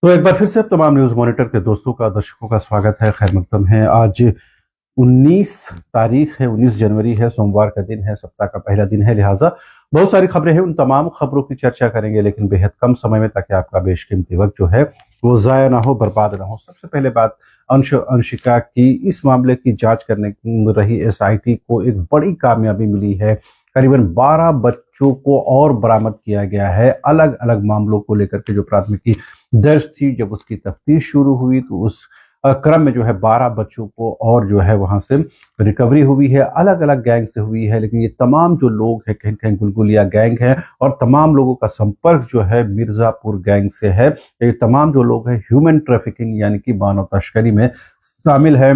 तो एक बार फिर से अब तमाम न्यूज़ मॉनिटर के दोस्तों का, दर्शकों का स्वागत है, खैर मकदम है। आज 19 तारीख है, 19 जनवरी है, सोमवार का दिन है, सप्ताह का पहला दिन है, लिहाजा बहुत सारी खबरें हैं। उन तमाम खबरों की चर्चा करेंगे, लेकिन बेहद कम समय में, ताकि आपका बेशकीमती वक्त जो है वो ज़ाया ना हो, बर्बाद ना हो। सबसे पहले बात अंशिका की। इस मामले की जांच करने रही एसआईटी को एक बड़ी कामयाबी मिली है। करीबन 12 बच्चों को और बरामद किया गया है। अलग अलग मामलों को लेकर के जो प्राथमिकी दर्ज थी, जब उसकी तफ्तीश शुरू हुई तो उस क्रम में जो है 12 बच्चों को और जो है वहां से रिकवरी हुई है। अलग अलग गैंग से हुई है, लेकिन ये तमाम जो लोग हैं कहीं कहीं गुलगुलिया गैंग है, और तमाम लोगों का संपर्क जो है मिर्जापुर गैंग से है। ये तमाम जो लोग हैं ह्यूमन ट्रैफिकिंग यानी कि मानव तस्करी में शामिल है।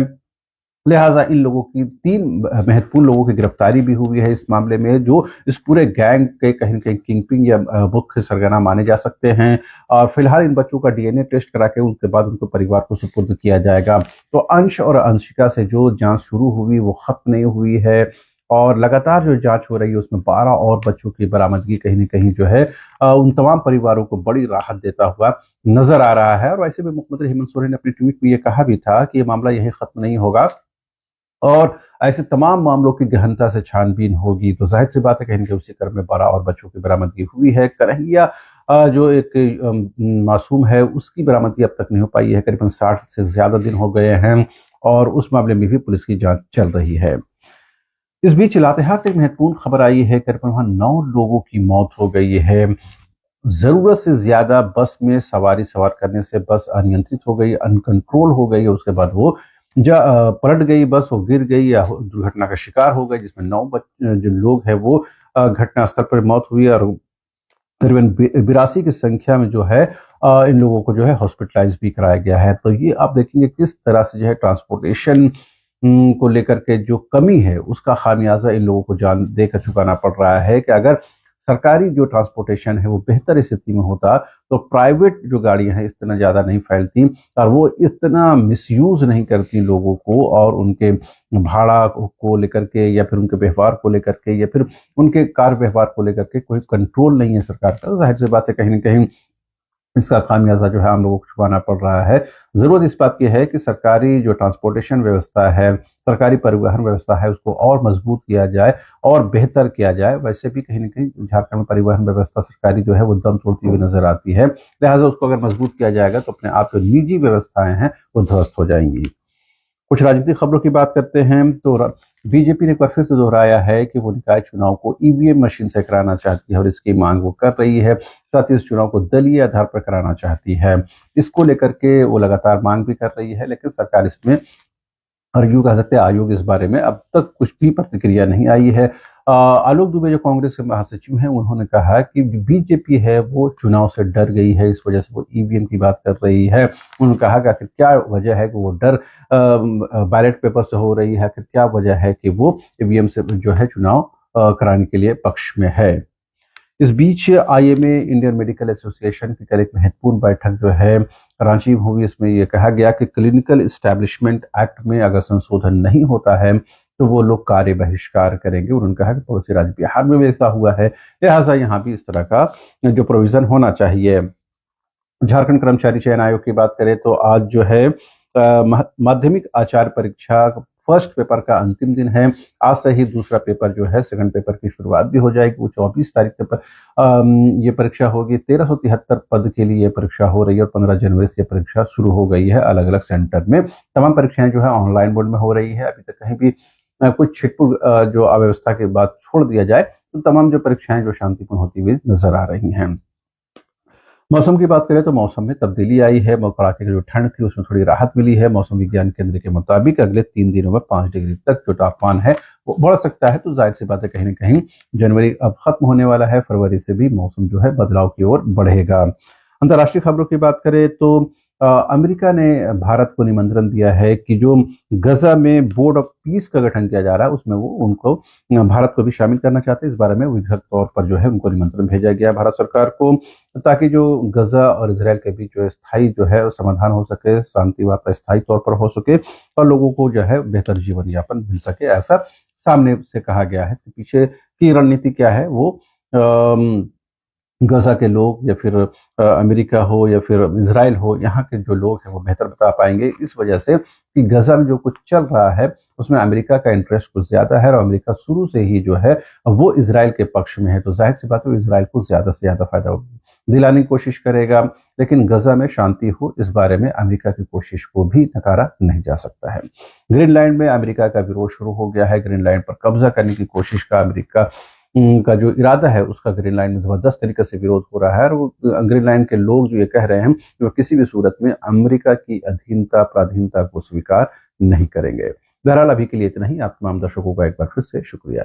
लिहाजा इन लोगों की 3 महत्वपूर्ण लोगों की गिरफ्तारी भी हुई है इस मामले में, जो इस पूरे गैंग के कहीं न कहीं किंगपिन या मुख्य सरगना माने जा सकते हैं। और फिलहाल इन बच्चों का डीएनए टेस्ट करा के उसके बाद उनको परिवार को सुपुर्द किया जाएगा। तो अंश और अंशिका से जो जांच शुरू हुई वो खत्म नहीं हुई है, और लगातार जो जांच हो रही है उसमें 12 और बच्चों की बरामदगी कहीं न कहीं जो है उन तमाम परिवारों को बड़ी राहत देता हुआ नजर आ रहा है। और वैसे भी मुख्यमंत्री हेमंत सोरेन ने अपने ट्वीट में ये कहा भी था कि ये मामला यही खत्म नहीं होगा, और ऐसे तमाम मामलों की गहनता से छानबीन होगी। तो जाहिर सी बात है, कहीं न कहीं उसी क्रम में 12 और बच्चों की बरामदगी हुई है। कन्हैया जो एक मासूम है, उसकी बरामदगी अब तक नहीं हो पाई है। करीबन 60 से ज्यादा दिन हो गए हैं, और उस मामले में भी पुलिस की जांच चल रही है। इस बीच लातेहार से एक महत्वपूर्ण खबर आई है। करीबन वहां 9 लोगों की मौत हो गई है। जरूरत से ज्यादा बस में सवार करने से बस अनियंत्रित हो गई, अनकंट्रोल हो गई, और उसके बाद वो पलट गई बस, वो गिर गई या दुर्घटना का शिकार हो गई, जिसमें 9 जो लोग हैं वो घटना स्थल पर मौत हुई, और करीबन 82 की संख्या में जो है इन लोगों को जो है हॉस्पिटलाइज भी कराया गया है। तो ये आप देखेंगे किस तरह से जो है ट्रांसपोर्टेशन को लेकर के जो कमी है उसका खामियाजा इन लोगों को जान देकर चुकाना पड़ रहा है। कि अगर सरकारी जो ट्रांसपोर्टेशन है वो बेहतर स्थिति में होता, तो प्राइवेट जो गाड़ियां हैं इतना ज्यादा नहीं फैलती, और वो इतना मिसयूज नहीं करती लोगों को, और उनके भाड़ा को लेकर के या फिर उनके व्यवहार को लेकर के या फिर उनके कार्य व्यवहार को लेकर के कोई कंट्रोल नहीं है सरकार का। जाहिर सी बात है, कहीं ना कहीं इसका खामियाजा जो है हम लोगों को चुकाना पड़ रहा है। जरूरत इस बात की है कि सरकारी जो ट्रांसपोर्टेशन व्यवस्था है, सरकारी परिवहन व्यवस्था है, उसको और मजबूत किया जाए और बेहतर किया जाए। वैसे भी कहीं ना कहीं झारखंड में परिवहन व्यवस्था सरकारी जो है वो दम तोड़ती हुई नजर आती है। लिहाजा उसको अगर मजबूत किया जाएगा तो अपने आप जो निजी व्यवस्थाएं हैं वो ध्वस्त हो जाएंगी। कुछ राजनीतिक खबरों की बात करते हैं तो बीजेपी ने एक बार फिर से दोहराया है कि वो निकाय चुनाव को ईवीएम मशीन से कराना चाहती है, और इसकी मांग वो कर रही है। साथ ही इस चुनाव को दलीय आधार पर कराना चाहती है। इसको लेकर के वो लगातार मांग भी कर रही है, लेकिन सरकार इसमें, और यूं कह सकते हैं आयोग, इस बारे में अब तक कुछ भी प्रतिक्रिया नहीं आई है। आलोक दुबे जो कांग्रेस के महासचिव हैं, उन्होंने कहा कि बीजेपी है वो चुनाव से डर गई है, इस वजह से वो ईवीएम की बात कर रही है। उन्होंने कहा कि आखिर क्या वजह है कि वो डर बैलेट पेपर से हो रही है, आखिर क्या वजह है कि वो ईवीएम से जो है चुनाव कराने के लिए पक्ष में है। इस बीच आईएमए इंडियन मेडिकल एसोसिएशन की कल एक महत्वपूर्ण बैठक जो है रांची में हुई। इसमें यह कहा गया कि क्लिनिकल इस्टेब्लिशमेंट एक्ट में अगर संशोधन नहीं होता है तो वो लोग कार्य बहिष्कार करेंगे। उन्होंने कहा कि पड़ोसी राज्य बिहार में भी ऐसा हुआ है, लिहाजा यहाँ भी इस तरह का जो प्रोविजन होना चाहिए। झारखंड कर्मचारी चयन आयोग की बात करें तो आज जो है माध्यमिक आचार्य परीक्षा फर्स्ट पेपर का अंतिम दिन है। आज से ही दूसरा पेपर जो है, सेकंड पेपर की शुरुआत भी हो जाएगी। वो 24 तारीख तक ये परीक्षा होगी। 1373 पद के लिए ये परीक्षा हो रही है, और 15 जनवरी से ये परीक्षा शुरू हो गई है अलग अलग सेंटर में। तमाम परीक्षाएं जो है ऑनलाइन मोड में हो रही है। अभी तक कहीं भी कुछ छिटपुट जो अव्यवस्था के बाद छोड़ दिया जाए तो तमाम जो परीक्षाएं जो शांतिपूर्ण होती हुई नजर आ रही हैं। मौसम की बात करें तो मौसम में तब्दीली आई है। कड़ाके की जो ठंड थी उसमें थोड़ी राहत मिली है। मौसम विज्ञान केंद्र के मुताबिक अगले 3 दिनों में 5 डिग्री तक जो तापमान है वो बढ़ सकता है। तो जाहिर सी बात है, कहीं ना कहीं जनवरी अब खत्म होने वाला है, फरवरी से भी मौसम जो है बदलाव की ओर बढ़ेगा। अंतर्राष्ट्रीय खबरों की बात करें तो अमेरिका ने भारत को निमंत्रण दिया है कि जो गजा में बोर्ड ऑफ पीस का गठन किया जा रहा है उसमें वो उनको भारत को भी शामिल करना चाहते हैं। इस बारे में विधिवत तौर पर जो है उनको निमंत्रण भेजा गया भारत सरकार को, ताकि जो गजा और इसराइल के बीच जो स्थायी जो है समाधान हो सके, शांति वार्ता स्थायी तौर पर हो सके, और लोगों को जो है बेहतर जीवन यापन मिल सके, ऐसा सामने से कहा गया है। इसके पीछे की रणनीति क्या है वो गजा के लोग या फिर अमेरिका हो या फिर इजराइल हो, यहाँ के जो लोग हैं वो बेहतर बता पाएंगे, इस वजह से कि गजा में जो कुछ चल रहा है उसमें अमेरिका का इंटरेस्ट कुछ ज्यादा है और अमेरिका शुरू से ही जो है वो इजराइल के पक्ष में है। तो जाहिर सी बात है इजराइल को ज्यादा से ज्यादा फायदा दिलाने की कोशिश करेगा, लेकिन गजा में शांति हो इस बारे में अमेरिका की कोशिश को भी नकारा नहीं जा सकता है। ग्रीनलैंड में अमेरिका का विरोध शुरू हो गया है। ग्रीनलैंड पर कब्जा करने की कोशिश का अमेरिका का जो इरादा है उसका ग्रीनलैंड में जबरदस्त तरीके से विरोध हो रहा है और वो ग्रीनलैंड के लोग जो ये कह रहे हैं कि वो किसी भी सूरत में अमेरिका की अधीनता पराधीनता को स्वीकार नहीं करेंगे। बहरहाल अभी के लिए इतना ही। आप तमाम दर्शकों का एक बार फिर से शुक्रिया।